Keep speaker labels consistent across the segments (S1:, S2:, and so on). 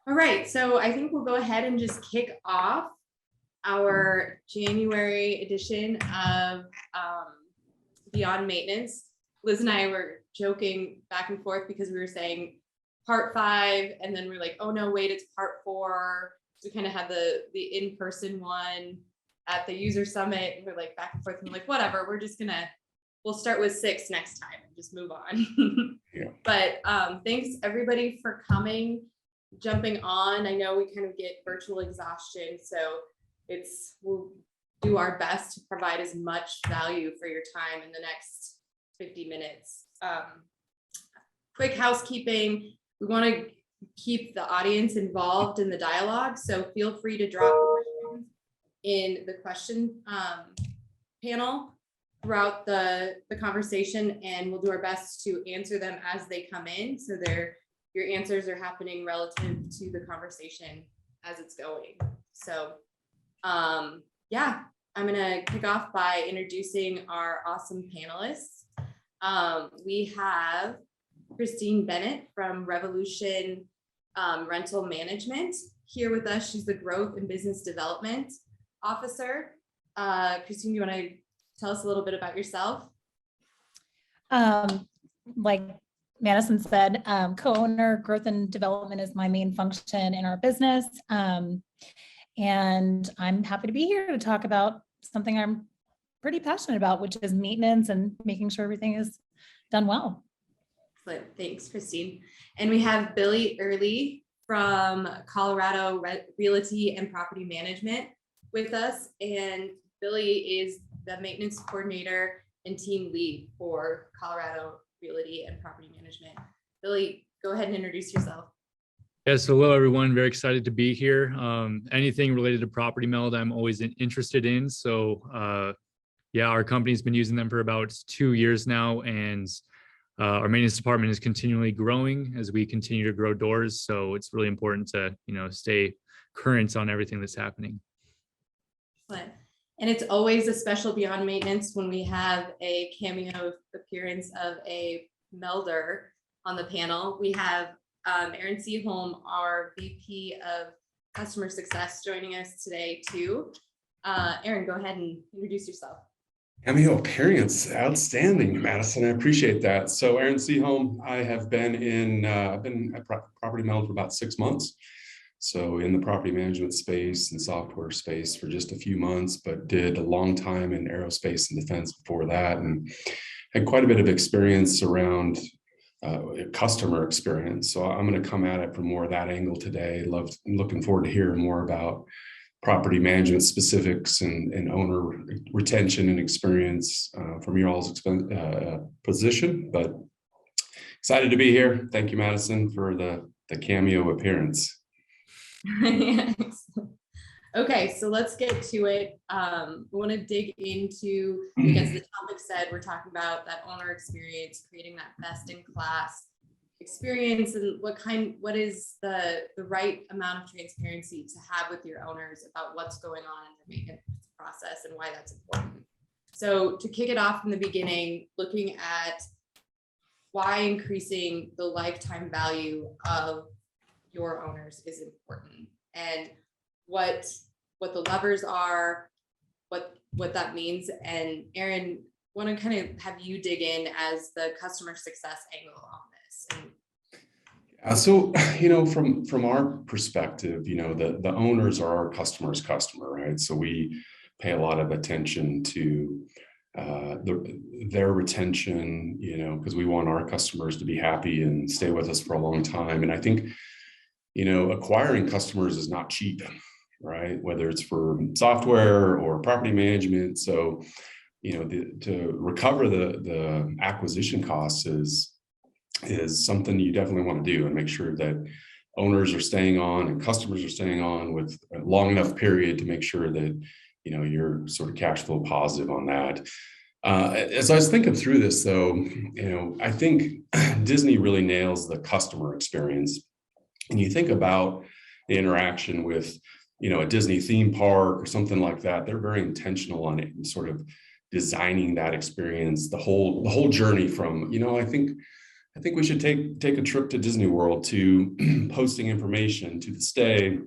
S1: All right, so I think we'll go ahead and just kick off our January edition of Beyond Maintenance. Liz and I were joking back and forth because we were saying part 5, and then we're like, oh no, wait, it's part 4. So we kind of had the in-person one at the user summit, and we're like back and forth, and we're like, whatever, we'll start with 6 next time and just move on.
S2: Yeah.
S1: But thanks everybody for coming, jumping on. I know we kind of get virtual exhaustion, so we'll do our best to provide as much value for your time in the next 50 minutes. Quick housekeeping. We want to keep the audience involved in the dialogue, so feel free to drop questions in the question panel throughout the conversation, and we'll do our best to answer them as they come in, so your answers are happening relative to the conversation as it's going. So yeah, I'm gonna kick off by introducing our awesome panelists. We have Christine Bennett from Revolution Rental Management here with us. She's the Growth and Business Development Officer. Christine, you want to tell us a little bit about yourself?
S3: Like Madison said, co-owner, growth and development is my main function in our business. And I'm happy to be here to talk about something I'm pretty passionate about, which is maintenance and making sure everything is done well.
S1: Excellent. Thanks, Christine. And we have Billy Early from Colorado Realty and Property Management with us. And Billy is the maintenance coordinator and team lead for Colorado Realty and Property Management. Billy, go ahead and introduce yourself.
S4: Yes, hello everyone. Very excited to be here. Anything related to property meld, I'm always interested in. So yeah, our company's been using them for about 2 years now, and our maintenance department is continually growing as we continue to grow doors. So it's really important to, stay current on everything that's happening.
S1: Excellent. And it's always a special Beyond Maintenance when we have a cameo appearance of a melder on the panel. We have Aaron Seaholm, our VP of Customer Success, joining us today too. Aaron, go ahead and introduce yourself.
S2: Cameo appearance, outstanding, Madison. I appreciate that. So Aaron Seaholm, I have been I've been at Property Meld for about 6 months. So in the property management space and software space for just a few months, but did a long time in aerospace and defense before that, and had quite a bit of experience around customer experience. So I'm going to come at it from more of that angle today. Looking forward to hearing more about property management specifics and owner retention and experience from your all's position. But excited to be here. Thank you, Madison, for the cameo appearance.
S1: Okay, so let's get to it. We want to dig into, because the topic said we're talking about that owner experience, creating that best in class experience, and what is the right amount of transparency to have with your owners about what's going on in the maintenance process and why that's important. So to kick it off from the beginning, looking at why increasing the lifetime value of your owners is important, and what the levers are, what that means. And Aaron, want to kind of have you dig in as the customer success angle on this.
S2: So, from our perspective, the owners are our customer's customer, right? So we pay a lot of attention to their retention, because we want our customers to be happy and stay with us for a long time. And I think, acquiring customers is not cheap, right? Whether it's for software or property management. So, to recover the acquisition costs is something you definitely want to do, and make sure that owners are staying on and customers are staying on with a long enough period to make sure that, you're sort of cash flow positive on that. As I was thinking through this though, I think Disney really nails the customer experience. And you think about the interaction with, a Disney theme park or something like that, they're very intentional on it and sort of designing that experience, the whole journey from, I think I think we should take a trip to Disney World, to posting information, to the stay.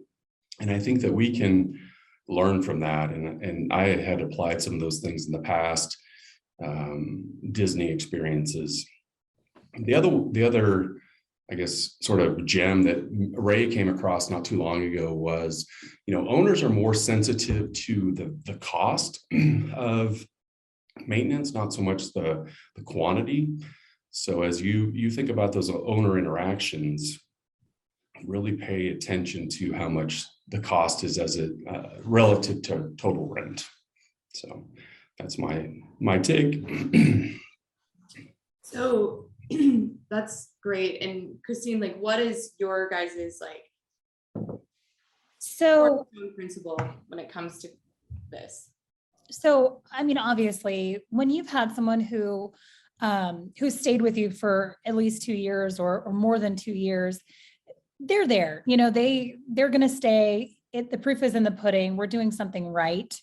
S2: And I think that we can learn from that. And I had applied some of those things in the past, Disney experiences. The other, I guess, sort of gem that Ray came across not too long ago was, owners are more sensitive to the cost of maintenance, not so much the quantity. So as you think about those owner interactions, really pay attention to how much the cost is as it relative to total rent. So that's my take.
S1: So that's great. And Christine, like, what is your guys's
S3: So,
S1: cornerstone principle when it comes to this?
S3: so, I mean, obviously, when you've had someone who stayed with you for at least 2 years or more than 2 years, they're there, they're going to stay. The proof is in the pudding. We're doing something right.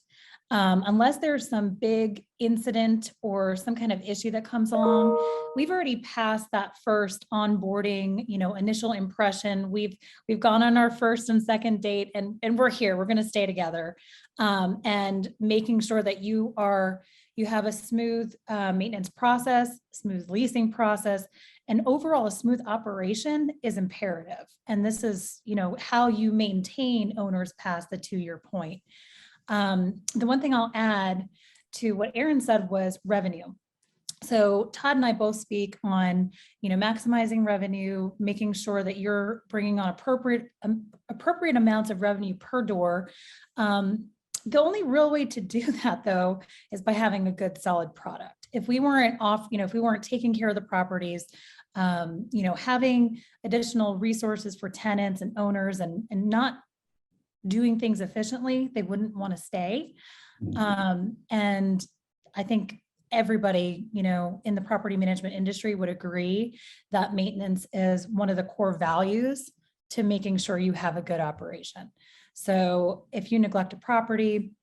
S3: Unless there's some big incident or some kind of issue that comes along, we've already passed that first onboarding, initial impression. We've gone on our first and second date, and we're here. We're going to stay together, and making sure that you have a smooth maintenance process, smooth leasing process, and overall a smooth operation is imperative. And this is, how you maintain owners past the 2-year point. The one thing I'll add to what Aaron said was revenue. So Todd and I both speak on, maximizing revenue, making sure that you're bringing on appropriate amounts of revenue per door. The only real way to do that, though, is by having a good, solid product. If we weren't if we weren't taking care of the properties, having additional resources for tenants and owners and not doing things efficiently, they wouldn't want to stay. And I think everybody, in the property management industry would agree that maintenance is one of the core values to making sure you have a good operation. So if you neglect a property,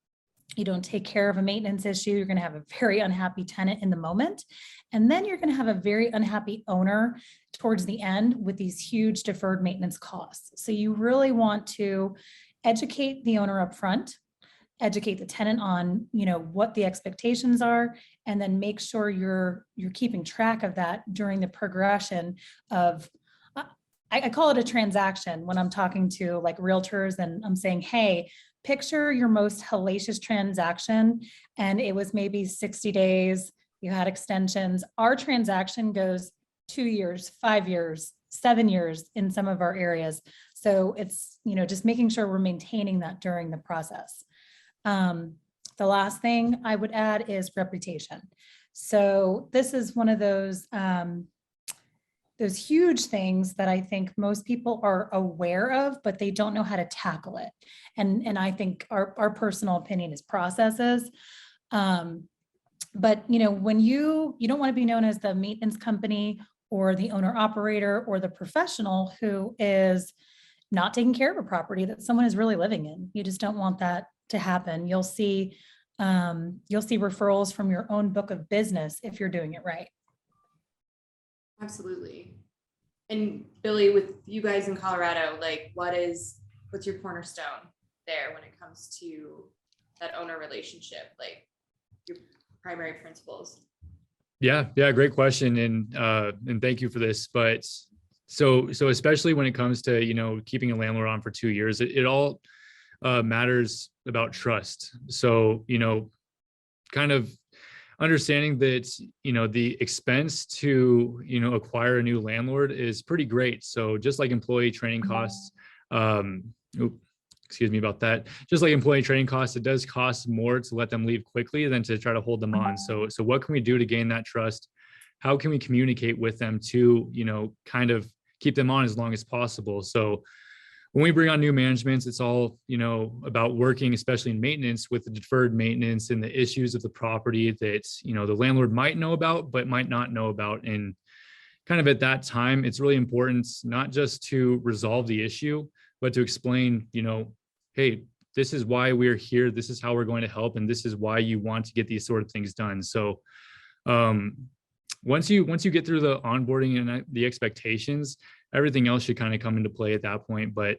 S3: you don't take care of a maintenance issue, you're going to have a very unhappy tenant in the moment. And then you're going to have a very unhappy owner towards the end with these huge deferred maintenance costs. So you really want to educate the owner up front, educate the tenant on, what the expectations are, and then make sure you're keeping track of that during the progression of, I call it a transaction when I'm talking to like realtors and I'm saying, hey, picture your most hellacious transaction. And it was maybe 60 days, you had extensions. Our transaction goes 2 years, 5 years, 7 years in some of our areas. So it's, just making sure we're maintaining that during the process. The last thing I would add is reputation. So this is one of those huge things that I think most people are aware of, but they don't know how to tackle it. And I think our personal opinion is processes. But when you don't want to be known as the maintenance company or the owner operator or the professional who is not taking care of a property that someone is really living in. You just don't want that to happen. You'll see referrals from your own book of business if you're doing it right.
S1: Absolutely. And Billy, with you guys in Colorado, what's your cornerstone there when it comes to that owner relationship, like your primary principles?
S4: Yeah, great question. And thank you for this. But so especially when it comes to, keeping a landlord on for 2 years, it all matters about trust. So, kind of understanding that, the expense to, acquire a new landlord is pretty great. So just like employee training costs, excuse me about that. Just like employee training costs, it does cost more to let them leave quickly than to try to hold them on. So what can we do to gain that trust? How can we communicate with them to, kind of keep them on as long as possible? So when we bring on new managements, it's all, about working, especially in maintenance, with the deferred maintenance and the issues of the property that, the landlord might know about, but might not know about. And kind of at that time, it's really important not just to resolve the issue, but to explain, hey, this is why we're here. This is how we're going to help. And this is why you want to get these sort of things done. So once you get through the onboarding and the expectations, everything else should kind of come into play at that point. But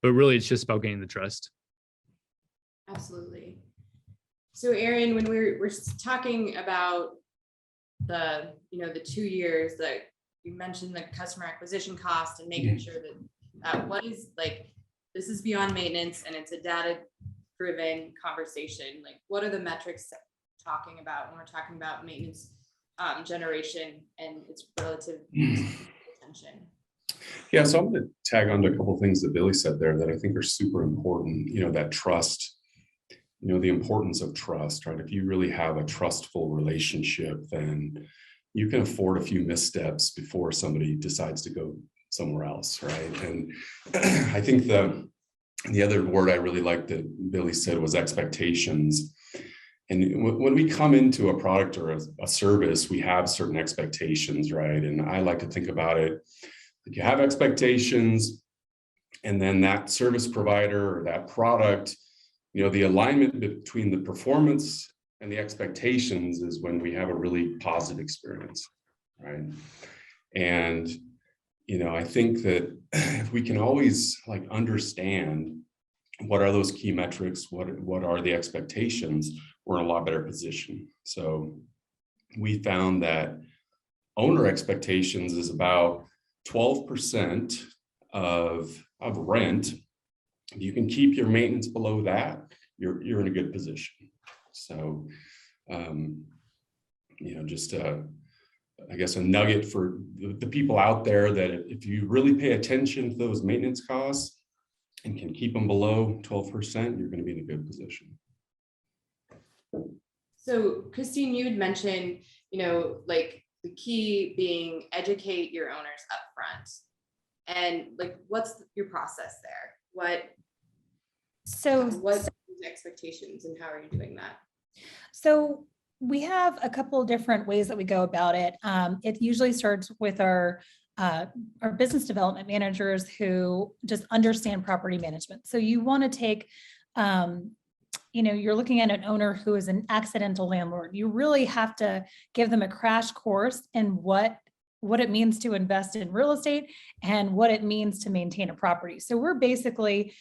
S4: really it's just about gaining the trust.
S1: Absolutely. So Aaron, when we're talking about the, the 2 years that you mentioned, the customer acquisition cost and making sure that what is like, this is beyond maintenance and it's a data driven conversation. Like, what are the metrics talking about when we're talking about maintenance generation and its relative attention?
S2: Yeah, so I'm going to tag on to a couple of things that Billy said there that I think are super important. That trust, the importance of trust, right? If you really have a trustful relationship, then you can afford a few missteps before somebody decides to go somewhere else, right? And I think the other word I really liked that Billy said was expectations. And when we come into a product or a service, we have certain expectations, right? And I like to think about it like you have expectations, and then that service provider or that product, the alignment between the performance and the expectations is when we have a really positive experience, right? And I think that if we can always understand what are those key metrics, what are the expectations, we're in a lot better position. So we found that owner expectations is about 12% of rent. If you can keep your maintenance below that, you're in a good position. So, just I guess a nugget for the people out there that if you really pay attention to those maintenance costs and can keep them below 12%, you're going to be in a good position.
S1: So Christine, you had mentioned, like the key being educate your owners up front. And what's your process there? What expectations and how are you doing that?
S3: So we have a couple of different ways that we go about it. It usually starts with our business development managers who just understand property management. So you want to take, you're looking at an owner who is an accidental landlord. You really have to give them a crash course in what it means to invest in real estate and what it means to maintain a property. So we're basically,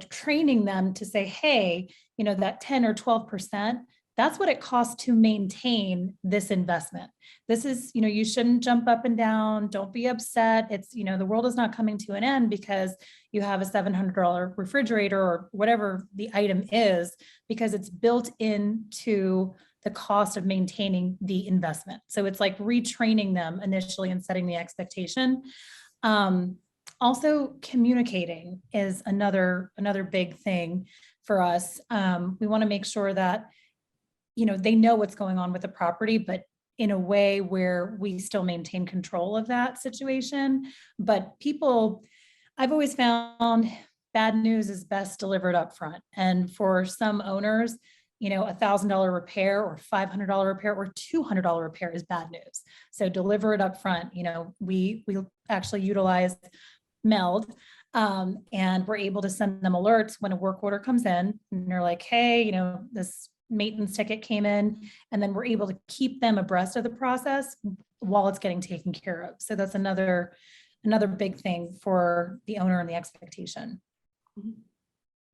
S3: training them to say, hey, that 10 or 12%, that's what it costs to maintain this investment. This is, you shouldn't jump up and down. Don't be upset. It's, the world is not coming to an end because you have a $700 refrigerator or whatever the item is, because it's built into the cost of maintaining the investment. So it's like retraining them initially and setting the expectation. Also, communicating is another big thing for us. We want to make sure that they know what's going on with the property, but in a way where we still maintain control of that situation. But I've always found bad news is best delivered up front. And for some owners, $1,000 repair or $500 repair or $200 repair is bad news. So deliver it up front. We actually utilize Meld, and we're able to send them alerts when a work order comes in and they're like, hey, this maintenance ticket came in, and then we're able to keep them abreast of the process while it's getting taken care of. So that's another big thing for the owner and the expectation.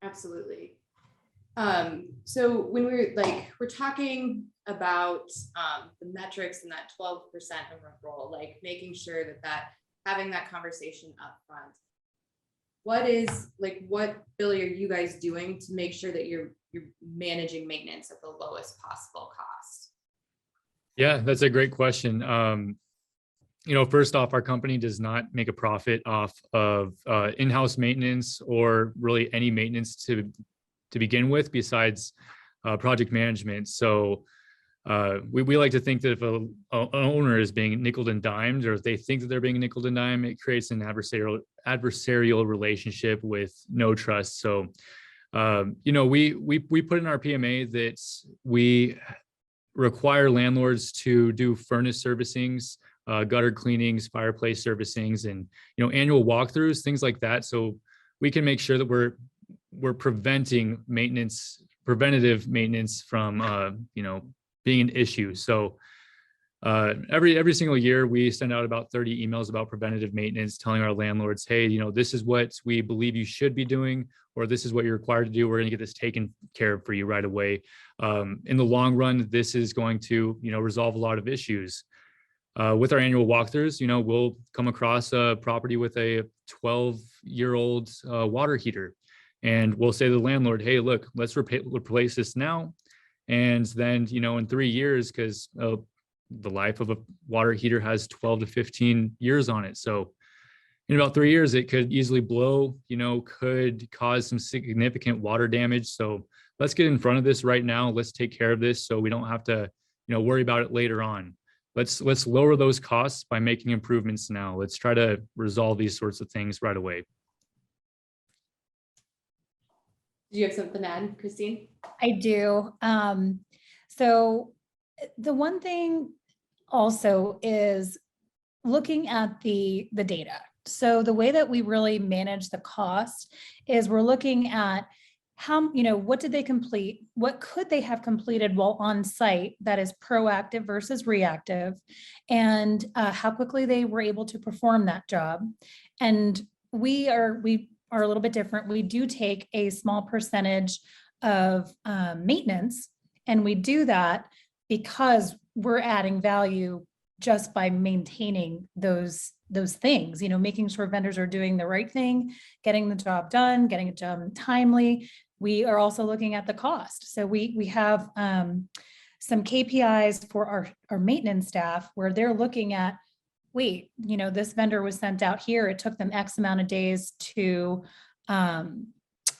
S1: Absolutely. So when we're talking about the metrics and that 12% of a role, like making sure that having that conversation up front, what Billy are you guys doing to make sure that you're managing maintenance at the lowest possible cost?
S4: Yeah, that's a great question. First off, our company does not make a profit off of in-house maintenance or really any maintenance to begin with, besides project management. So we like to think that if an owner is being nickeled and dimed, or if they think that they're being nickeled and dimed, it creates an adversarial relationship with no trust. So we put in our PMA that we require landlords to do furnace servicings, gutter cleanings, fireplace servicings, and annual walkthroughs, things like that. So we can make sure that we're preventative maintenance from being an issue. So Every single year, we send out about 30 emails about preventative maintenance, telling our landlords, hey, this is what we believe you should be doing, or this is what you're required to do. We're going to get this taken care of for you right away. In the long run, this is going to, resolve a lot of issues. With our annual walkthroughs, we'll come across a property with a 12-year-old water heater, and we'll say to the landlord, hey, look, let's replace this now. And then, in 3 years, because the life of a water heater has 12 to 15 years on it. So in about 3 years, it could easily blow, could cause some significant water damage. So let's get in front of this right now. Let's take care of this so we don't have to, worry about it later on. Let's lower those costs by making improvements now. Let's try to resolve these sorts of things right away.
S1: Do you have something to add, Christine?
S3: I do. So the one thing also is looking at the data. So the way that we really manage the cost is we're looking at how, what did they complete? What could they have completed while on site that is proactive versus reactive, and how quickly they were able to perform that job. And we are a little bit different. We do take a small percentage of maintenance, and we do that because we're adding value just by maintaining those things, making sure vendors are doing the right thing, getting the job done, getting it done timely. We are also looking at the cost. So we have some KPIs for our maintenance staff where they're looking at, wait, this vendor was sent out here. It took them X amount of days to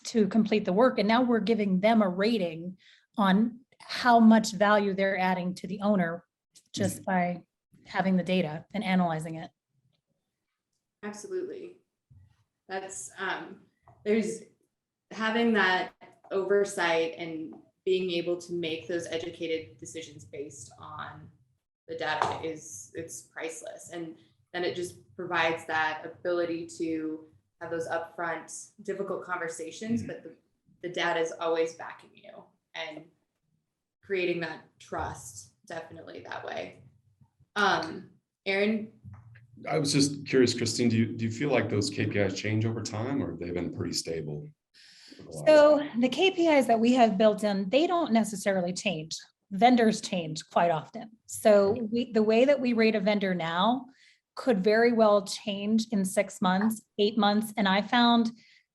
S3: complete the work. And now we're giving them a rating on how much value they're adding to the owner just by having the data and analyzing it.
S1: Absolutely. That's there's having that oversight and being able to make those educated decisions based on the data it's priceless. And then it just provides that ability to have those upfront difficult conversations, but the data is always backing you and creating that trust definitely that way. Aaron?
S2: I was just curious, Christine, do you feel like those KPIs change over time, or have they been pretty stable?
S3: So the KPIs that we have built in, they don't necessarily change. Vendors change quite often. So the way that we rate a vendor now could very well change in 6 months, 8 months. And I found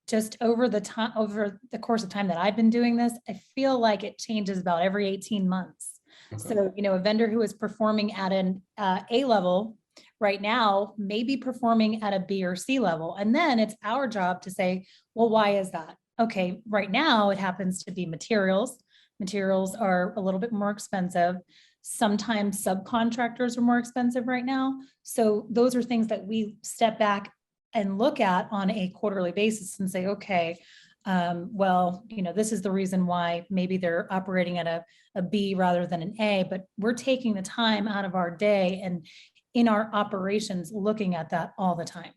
S3: just over the course of time that I've been doing this, I feel like it changes about every 18 months. Okay. So, a vendor who is performing at an A level right now may be performing at a B or C level. And then it's our job to say, well, why is that? Okay, right now it happens to be materials. Materials are a little bit more expensive. Sometimes subcontractors are more expensive right now. So those are things that we step back and look at on a quarterly basis and say, okay, well, this is the reason why maybe they're operating at a B rather than an A, but we're taking the time out of our day and in our operations looking at that all the time.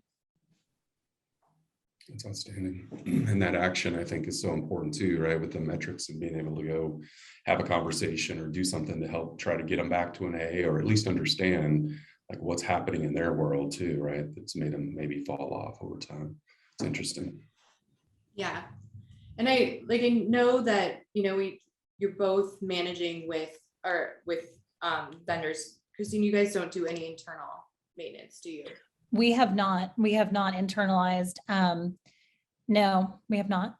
S2: That's outstanding. And that action, I think, is so important too, right? With the metrics and being able to go have a conversation or do something to help try to get them back to an A, or at least understand like what's happening in their world too, right? That's made them maybe fall off over time. It's interesting.
S1: Yeah. And I know that, you're both managing with vendors. Christine, you guys don't do any internal maintenance, do you?
S3: We have not internalized. No, we have not.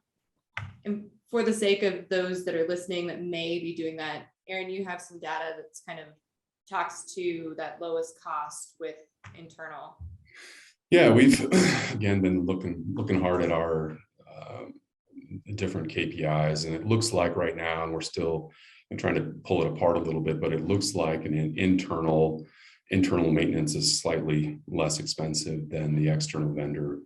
S1: And for the sake of those that are listening that may be doing that, Aaron, you have some data that's kind of talks to that lowest cost with internal.
S2: Yeah, we've again been looking hard at our different KPIs, and it looks like right now, and we're still trying to pull it apart a little bit, but it looks like an internal maintenance is slightly less expensive than the external vendor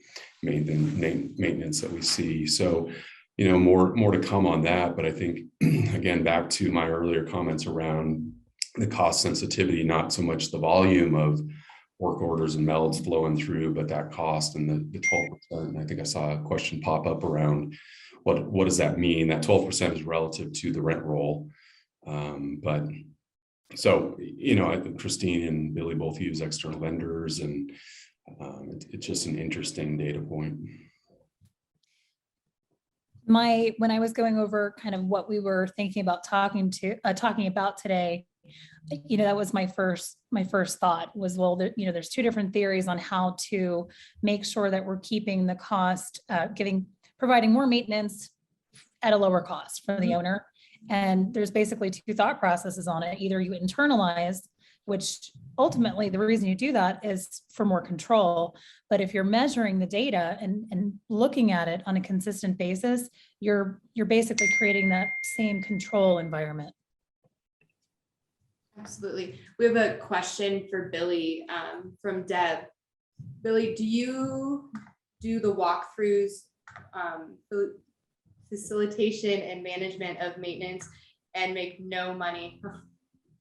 S2: maintenance that we see. So, more to come on that. But I think, again, back to my earlier comments around the cost sensitivity, not so much the volume of work orders and melds flowing through, but that cost and the 12%. And I think I saw a question pop up around what does that mean? That 12% is relative to the rent roll. But So, I think Christine and Billy both use external vendors, and it's just an interesting data point.
S3: When I was going over kind of what we were thinking about talking about today, that was my first thought was, well, there's two different theories on how to make sure that we're keeping the cost, providing more maintenance at a lower cost for the owner. And there's basically two thought processes on it. Either you internalize, which ultimately the reason you do that is for more control. But if you're measuring the data and looking at it on a consistent basis, you're basically creating that same control environment.
S1: Absolutely. We have a question for Billy from Deb. Billy, do you do the walkthroughs, facilitation and management of maintenance, and make no money?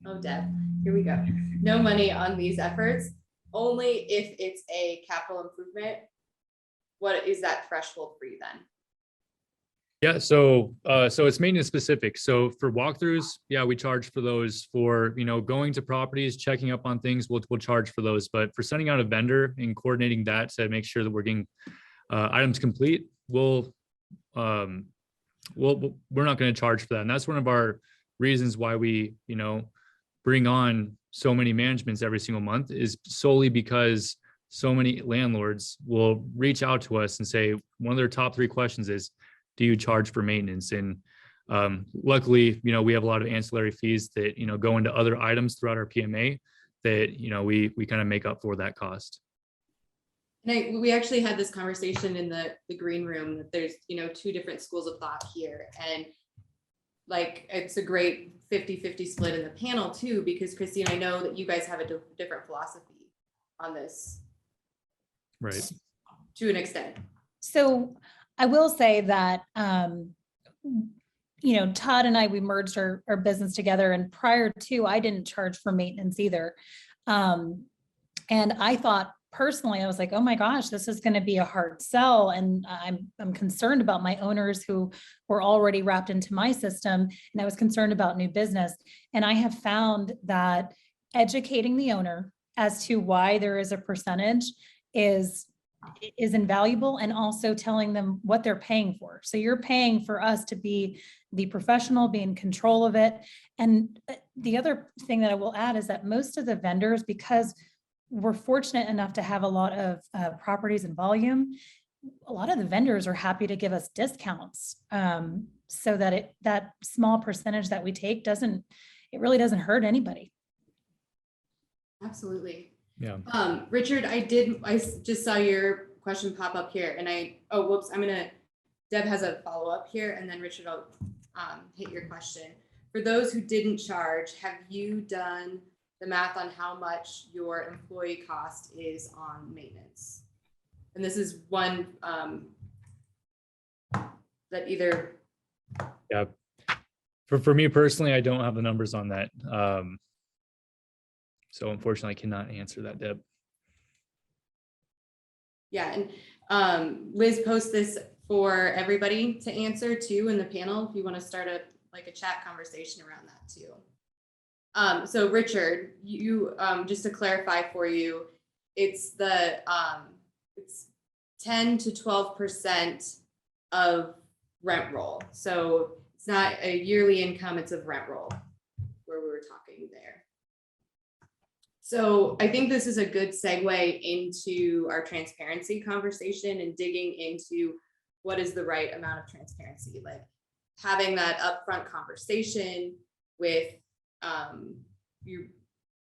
S1: Oh, Deb, here we go. No money on these efforts, only if it's a capital improvement. What is that threshold for you then?
S4: Yeah, so it's maintenance specific. So for walkthroughs, yeah, we charge for those. For going to properties, checking up on things, we'll charge for those. But for sending out a vendor and coordinating that to make sure that we're getting items complete, we're not going to charge for that. And that's one of our reasons why we bring on so many managements every single month, is solely because so many landlords will reach out to us and say one of their top 3 questions is, do you charge for maintenance? And luckily, we have a lot of ancillary fees that, go into other items throughout our PMA that, we kind of make up for that cost.
S1: And we actually had this conversation in the green room that there's, 2 different schools of thought here. And like, it's a great 50-50 split in the panel too, because Christine, I know that you guys have a different philosophy on this.
S4: Right.
S1: To an extent.
S3: So I will say that, Todd and I, we merged our business together, and prior to, I didn't charge for maintenance either. And I thought personally, I was like, oh my gosh, this is going to be a hard sell. And I'm concerned about my owners who were already wrapped into my system. And I was concerned about new business. And I have found that educating the owner as to why there is a percentage is invaluable, and also telling them what they're paying for. So you're paying for us to be the professional, be in control of it. And the other thing that I will add is that most of the vendors, because we're fortunate enough to have a lot of properties and volume, a lot of the vendors are happy to give us discounts, so that that small percentage that we take really doesn't hurt anybody.
S1: Absolutely.
S4: Yeah.
S1: Richard, I just saw your question pop up here, and Deb has a follow-up here, and then Richard, I'll hit your question. For those who didn't charge, have you done the math on how much your employee cost is on maintenance? And this is one that either.
S4: Yeah. For me personally, I don't have the numbers on that. So unfortunately, I cannot answer that, Deb.
S1: Yeah, and Liz, post this for everybody to answer too in the panel if you want to start a chat conversation around that too. So Richard, you just to clarify for you, it's the it's 10 to 12% of rent roll. So it's not a yearly income, it's of rent roll where we were talking there. So I think this is a good segue into our transparency conversation and digging into what is the right amount of transparency, like having that upfront conversation with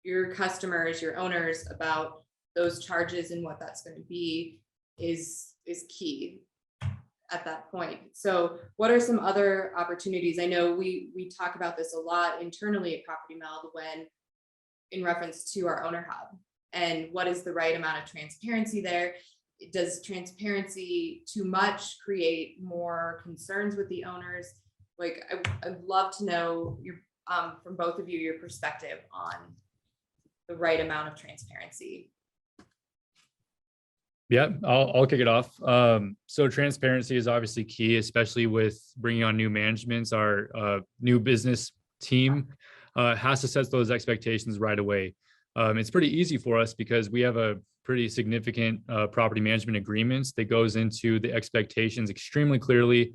S1: your customers, your owners about those charges and what that's going to be is key at that point. So what are some other opportunities? I know we talk about this a lot internally at Property Meld when in reference to our owner hub, and what is the right amount of transparency there? Does transparency too much create more concerns with the owners? Like, I'd love to know your from both of you, your perspective on the right amount of transparency.
S4: Yeah, I'll kick it off. So transparency is obviously key, especially with bringing on new managements, our new business team. has to set those expectations right away. It's pretty easy for us because we have a pretty significant property management agreements that goes into the expectations extremely clearly.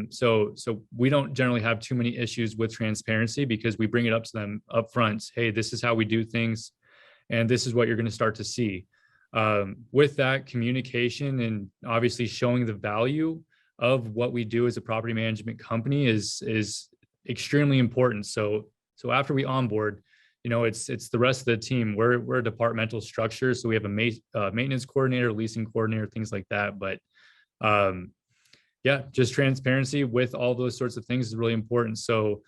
S4: So we don't generally have too many issues with transparency because we bring it up to them up front. Hey, this is how we do things, and this is what you're going to start to see. With that communication and obviously showing the value of what we do as a property management company is extremely important. So after we onboard, it's the rest of the team. We're a departmental structure, so we have a maintenance coordinator, leasing coordinator, things like that. But yeah, just transparency with all those sorts of things is really important. So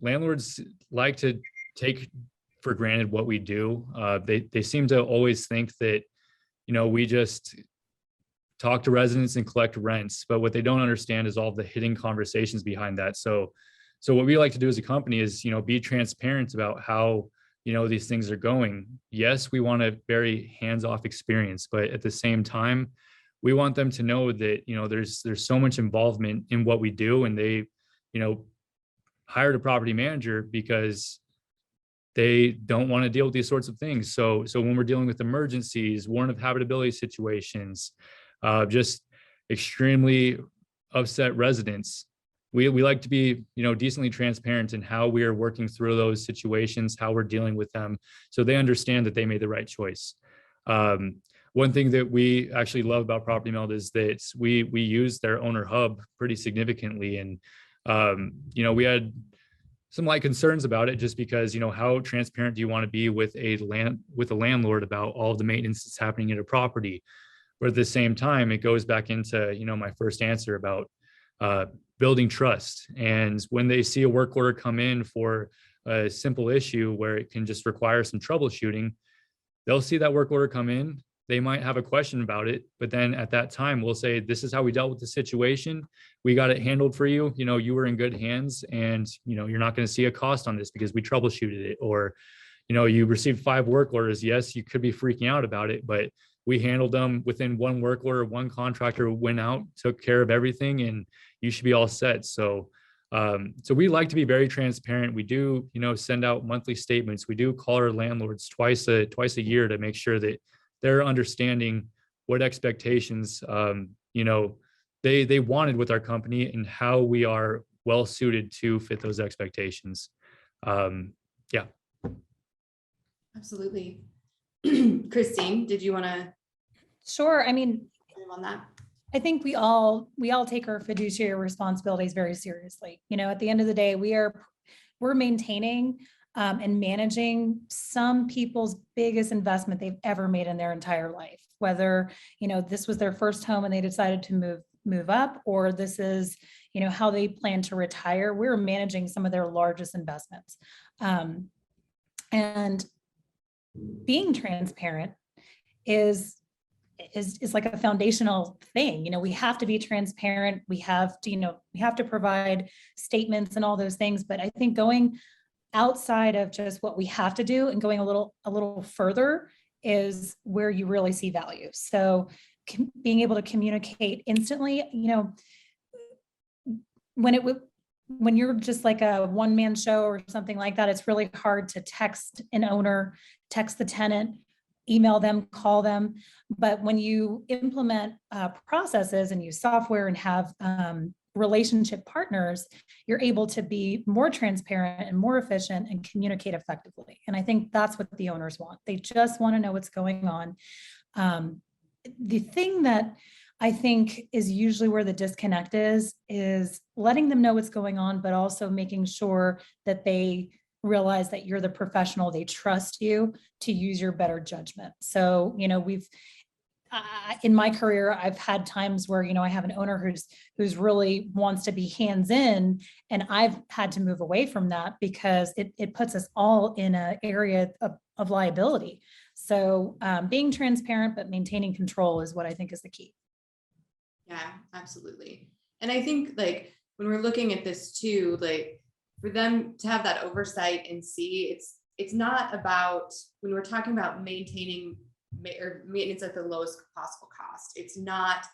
S4: landlords like to take for granted what we do. They seem to always think that we just talk to residents and collect rents, but what they don't understand is all the hidden conversations behind that. So what we like to do as a company is be transparent about how these things are going. Yes, we want a very hands-off experience, but at the same time, we want them to know that there's so much involvement in what we do, and they hired a property manager because they don't want to deal with these sorts of things. So when we're dealing with emergencies, warrant of habitability situations, just extremely upset residents, we like to be decently transparent in how we are working through those situations, how we're dealing with them, so they understand that they made the right choice. One thing that we actually love about Property Meld is that we use their owner hub pretty significantly, and we had some light concerns about it just because how transparent do you want to be with a landlord about all of the maintenance that's happening at a property. But at the same time, it goes back into my first answer about building trust. And when they see a work order come in for a simple issue where it can just require some troubleshooting, they'll see that work order come in. They might have a question about it, but then at that time we'll say, this is how we dealt with the situation. We got it handled for you. You were in good hands, and you're not going to see a cost on this because we troubleshooted it. Or you received 5 work orders. Yes, you could be freaking out about it, but we handled them within 1 work order. 1 contractor went out, took care of everything, and you should be all set. So we like to be very transparent. We do send out monthly statements. We do call our landlords twice a year to make sure that they're understanding what expectations they wanted with our company and how we are well suited to fit those expectations. Yeah.
S1: Absolutely. Christine, did you want to
S3: Sure.
S1: on that?
S3: I think we all take our fiduciary responsibilities very seriously. At the end of the day, we're maintaining and managing some people's biggest investment they've ever made in their entire life. Whether this was their first home and they decided to move up, or this is how they plan to retire. We're managing some of their largest investments, and being transparent is like a foundational thing. We have to be transparent. We have to provide statements and all those things. But I think going outside of just what we have to do and going a little further is where you really see value. So being able to communicate instantly, when you're just like a one-man show or something like that, it's really hard to text an owner, text the tenant, email them, call them. But when you implement processes and use software and have relationship partners, you're able to be more transparent and more efficient and communicate effectively. And I think that's what the owners want. They just want to know what's going on. The thing that I think is usually where the disconnect is letting them know what's going on, but also making sure that they realize that you're the professional. They trust you to use your better judgment. So, in my career, I've had times where, I have an owner who's really wants to be hands in, and I've had to move away from that because it puts us all in an area of liability. So being transparent, but maintaining control is what I think is the key.
S1: Yeah, absolutely. And I think when we're looking at this too, for them to have that oversight and see, it's not about, when we're talking about maintaining or maintenance at the lowest possible cost, it's not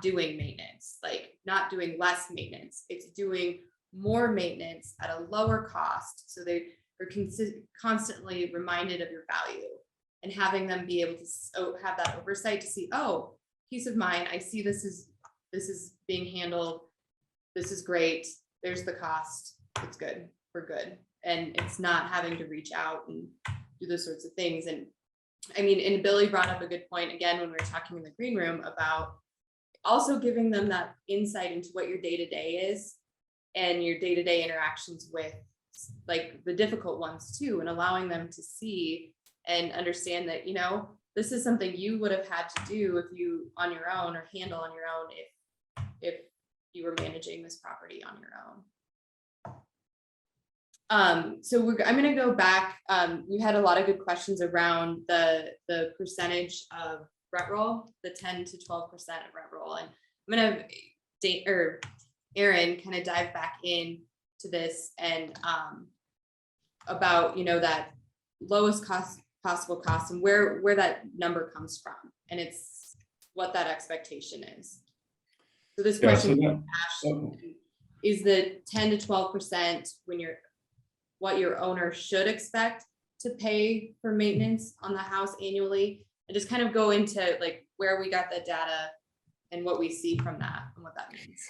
S1: doing maintenance, not doing less maintenance. It's doing more maintenance at a lower cost. So they are constantly reminded of your value, and having them be able to have that oversight to see, oh, peace of mind. I see this is being handled. This is great. There's the cost. It's good. We're good. And it's not having to reach out and do those sorts of things. And I mean, and Billy brought up a good point again when we were talking in the green room about also giving them that insight into what your day-to-day is and your day-to-day interactions with like the difficult ones too, and allowing them to see and understand that, you know, this is something you would have had to do if you on your own, or handle on your own if you were managing this property on your own. So I'm going to go back. We had a lot of good questions around the percentage of rent roll, the 10 to 12% of rent roll, and I'm going to Aaron kind of dive back in to this and about, you know, that lowest possible cost and where that number comes from, and it's what that expectation is. So this question is the 10 to 12% what your owner should expect to pay for maintenance on the house annually, and just kind of go into like where we got the data and what we see from that and what that means.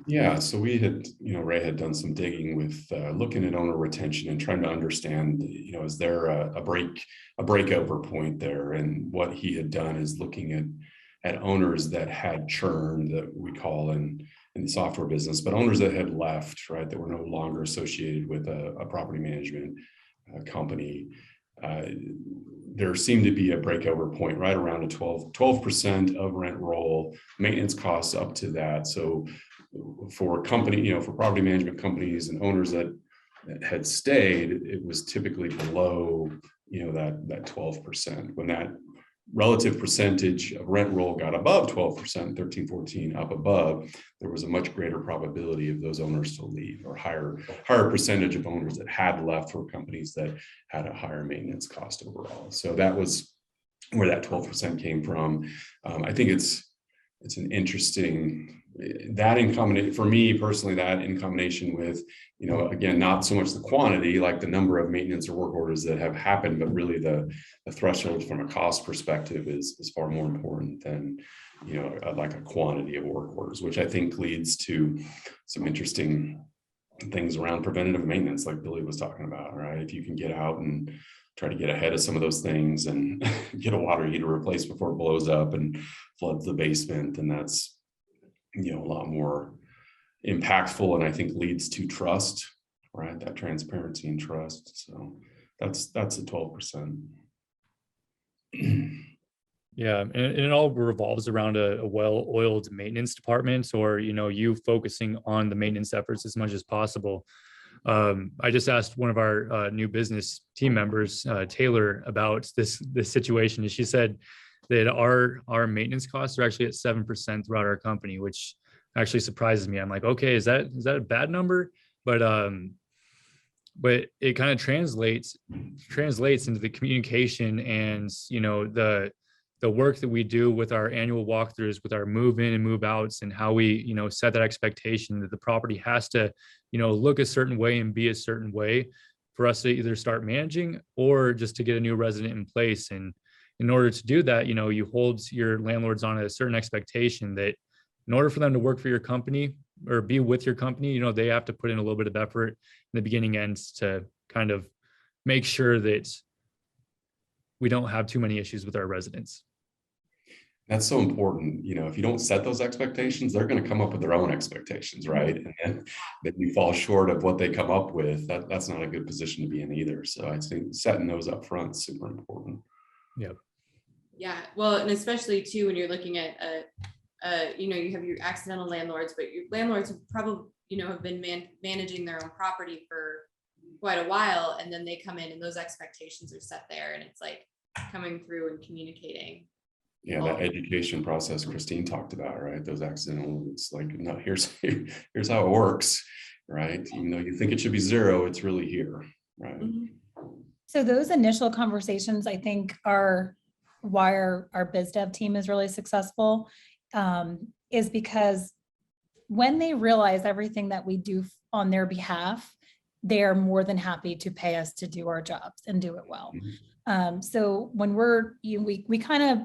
S2: Yeah, so we had, you know, Ray had done some digging with looking at owner retention and trying to understand, you know, is there a breakover point there? And what he had done is looking at owners that had churn, that we call in the software business, but owners that had left, right, that were no longer associated with a property management company. There seemed to be a breakover point right around a 12% of rent roll, maintenance costs up to that. So for company, you know, for property management companies and owners that had stayed, it was typically below, you know, that 12%. When that relative percentage of rent roll got above 12%, 13, 14 up above, there was a much greater probability of those owners to leave, or higher percentage of owners that had left for companies that had a higher maintenance cost overall. So that was where that 12% came from. I think it's an interesting, that in combination, for me personally, that in combination with, you know, again, not so much the quantity, like the number of maintenance or work orders that have happened, but really the threshold from a cost perspective is far more important than, you know, like a quantity of work orders, which I think leads to some interesting things around preventative maintenance, like Billy was talking about, right? If you can get out and try to get ahead of some of those things and get a water heater replaced before it blows up and floods the basement, and that's, you know, a lot more impactful, and I think leads to trust, right? That transparency and trust. So that's the 12%.
S4: Yeah, and it all revolves around a well-oiled maintenance department, or, you know, you focusing on the maintenance efforts as much as possible. I just asked one of our new business team members, Taylor, about this situation, and she said that our maintenance costs are actually at 7% throughout our company, which actually surprises me. I'm like, okay, is that a bad number? But it kind of translates into the communication and, you know, the work that we do with our annual walkthroughs, with our move in and move outs, and how we, you know, set that expectation that the property has to, you know, look a certain way and be a certain way for us to either start managing or just to get a new resident in place. And in order to do that, you know, you hold your landlords on a certain expectation that in order for them to work for your company or be with your company, you know, they have to put in a little bit of effort in the beginning ends to kind of make sure that we don't have too many issues with our residents.
S2: That's so important. You know, if you don't set those expectations, they're going to come up with their own expectations, right? And then you fall short of what they come up with. That's not a good position to be in either. So I think setting those up front is super important.
S4: Yep.
S1: Yeah, well, and especially too, when you're looking at you know, you have your accidental landlords, but your landlords have probably, you know, have been managing their own property for quite a while, and then they come in and those expectations are set there, and it's like coming through and communicating.
S2: Yeah, that education process Christine talked about, right? Those accidental, it's like, no, here's how it works, right? Even though you think it should be 0, it's really here, right?
S1: Mm-hmm.
S3: So those initial conversations, I think, are why our biz dev team is really successful, is because when they realize everything that we do on their behalf, they are more than happy to pay us to do our jobs and do it well. So when we kind of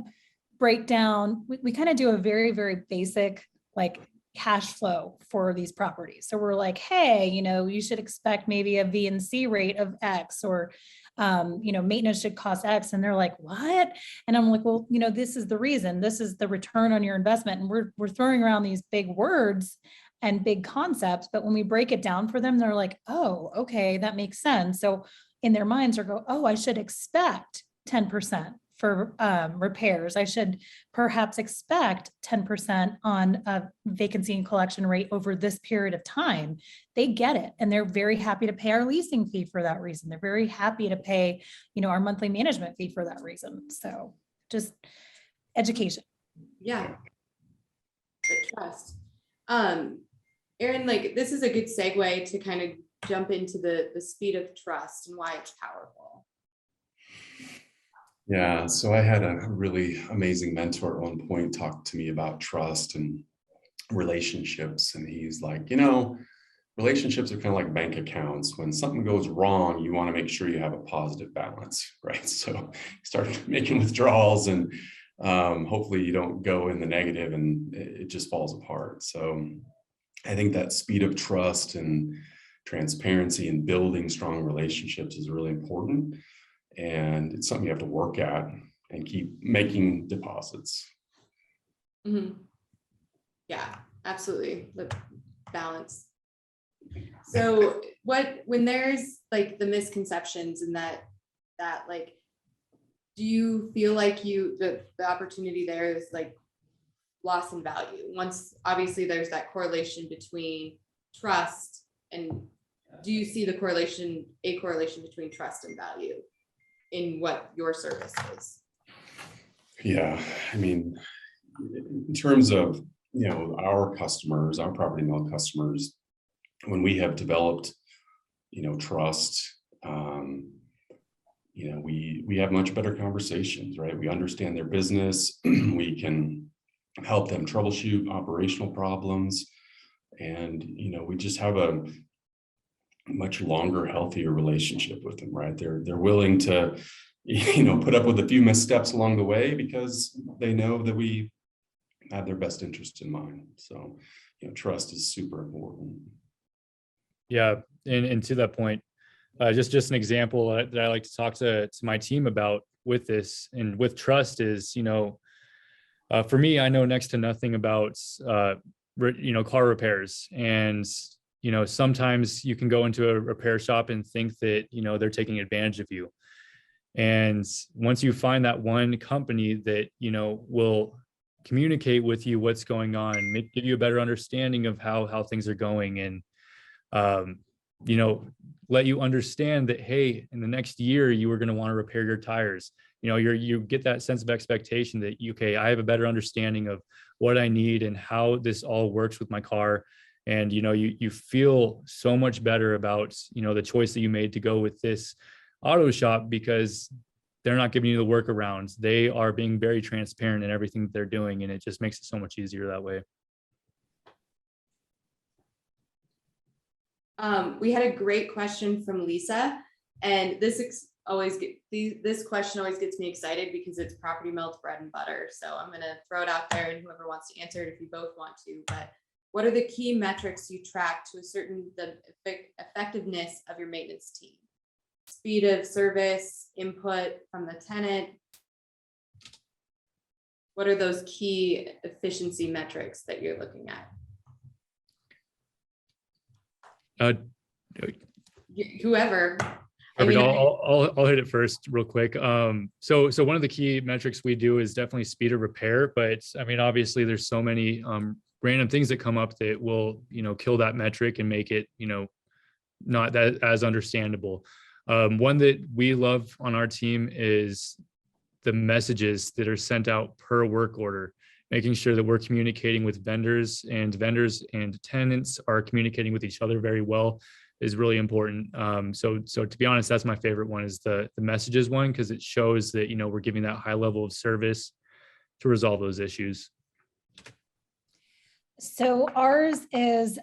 S3: break down, we kind of do a very, very basic like cash flow for these properties. So we're like, hey, you should expect maybe a V&C rate of X, or maintenance should cost X. And they're like, what? And I'm like, well, this is the reason, this is the return on your investment. And we're throwing around these big words and big concepts, but when we break it down for them, they're like, oh, okay, that makes sense. So in their minds are go, oh, I should expect 10% for repairs. I should perhaps expect 10% on a vacancy and collection rate over this period of time. They get it. And they're very happy to pay our leasing fee for that reason. They're very happy to pay, our monthly management fee for that reason. So just education.
S1: Yeah. But trust. Erin, like this is a good segue to kind of jump into the speed of trust and why it's powerful.
S2: Yeah, so I had a really amazing mentor at one point talk to me about trust and relationships. And he's like, relationships are kind of like bank accounts. When something goes wrong, you want to make sure you have a positive balance, right? So you start making withdrawals and hopefully you don't go in the negative and it just falls apart. So I think that speed of trust and transparency and building strong relationships is really important. And it's something you have to work at and keep making deposits.
S1: Mm-hmm. Yeah, absolutely. The balance. So when there's like the misconceptions and that like, do you feel like the opportunity there is like loss in value? Once obviously there's that correlation between trust, and do you see a correlation between trust and value in what your service is?
S2: Yeah, I mean, in terms of, our customers, our property mill customers, when we have developed, trust, we have much better conversations, right? We understand their business. We can help them troubleshoot operational problems. And, we just have a much longer, healthier relationship with them, right? They're willing to, put up with a few missteps along the way because they know that we have their best interest in mind. So, trust is super important.
S4: Yeah, and to that point, just an example that I like to talk to my team about with this and with trust is, for me, I know next to nothing about car repairs, and sometimes you can go into a repair shop and think that they're taking advantage of you. And once you find that one company that will communicate with you what's going on, give you a better understanding of how things are going, and let you understand that, hey, in the next year you are going to want to repair your tires. You get that sense of expectation that, okay, I have a better understanding of what I need and how this all works with my car. And, you feel so much better about, the choice that you made to go with this auto shop, because they're not giving you the workarounds. They are being very transparent in everything that they're doing. And it just makes it so much easier that way.
S1: We had a great question from Lisa, and this question always gets me excited because it's property mill's bread and butter. So I'm going to throw it out there, and whoever wants to answer it, if you both want to. But what are the key metrics you track to ascertain the effectiveness of your maintenance team? Speed of service, input from the tenant. What are those key efficiency metrics that you're looking at? Whoever.
S4: I'll hit it first real quick. So one of the key metrics we do is definitely speed of repair, but I mean, obviously there's so many random things that come up that will, kill that metric and make it, not that as understandable. One that we love on our team is the messages that are sent out per work order, making sure that we're communicating with vendors and tenants are communicating with each other very well is really important. So to be honest, that's my favorite one, is the messages one, because it shows that, we're giving that high level of service to resolve those issues.
S3: So ours is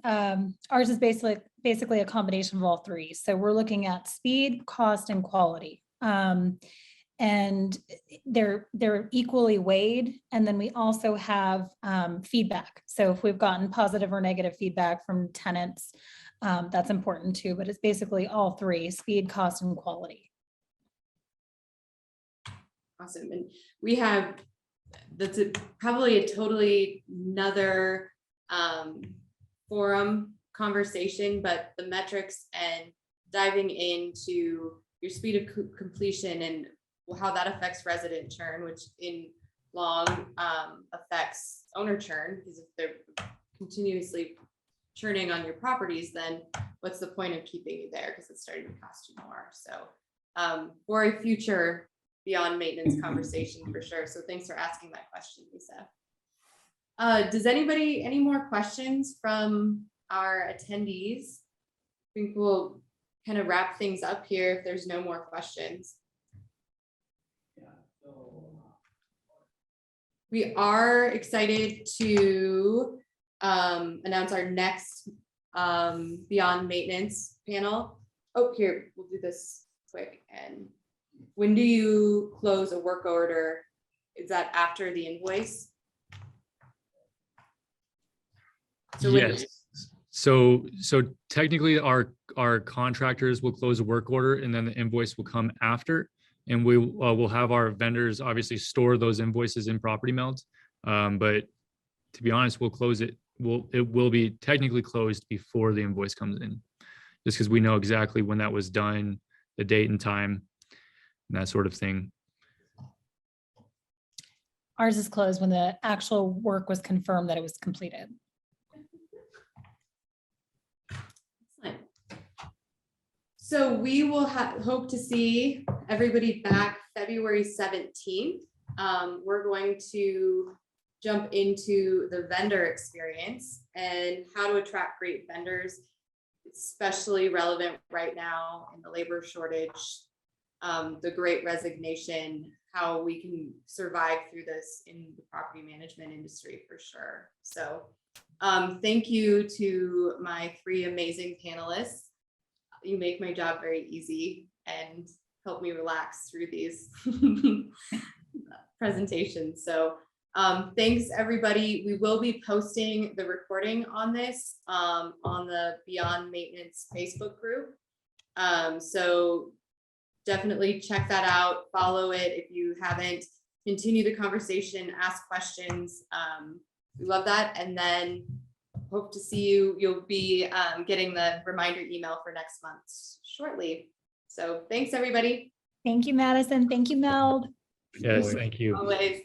S3: basically a combination of all three. So we're looking at speed, cost, and quality. And they're equally weighed. And then we also have feedback. So if we've gotten positive or negative feedback from tenants, that's important too, but it's basically all three: speed, cost, and quality.
S1: Awesome. And we have, probably a totally another forum conversation, but the metrics and diving into your speed of completion and how that affects resident churn, which in long affects owner churn, because if they're continuously churning on your properties, then what's the point of keeping you there? Because it's starting to cost you more. So for a future beyond maintenance conversation for sure. So thanks for asking that question, Lisa. Does anybody, any more questions from our attendees? I think we'll kind of wrap things up here if there's no more questions. We are excited to announce our next Beyond Maintenance panel. Oh, here, we'll do this quick. And when do you close a work order? Is that after the invoice? So
S4: Yes. So technically our contractors will close a work order and then the invoice will come after. And we will have our vendors obviously store those invoices in property meld. But to be honest, we'll close it. It will be technically closed before the invoice comes in, just because we know exactly when that was done, the date and time, and that sort of thing.
S3: Ours is closed when the actual work was confirmed that it was completed.
S1: Excellent. So we will hope to see everybody back February 17th. We're going to jump into the vendor experience and how to attract great vendors, especially relevant right now in the labor shortage, the great resignation, how we can survive through this in the property management industry for sure. So thank you to my three amazing panelists. You make my job very easy and help me relax through these presentations. So thanks everybody. We will be posting the recording on this on the Beyond Maintenance Facebook group. So definitely check that out, follow it if you haven't, continue the conversation, ask questions. We love that. And then hope to see you. You'll be getting the reminder email for next month shortly. So thanks everybody.
S3: Thank you, Madison. Thank you, Meld.
S4: Yes, thank you.
S1: Always.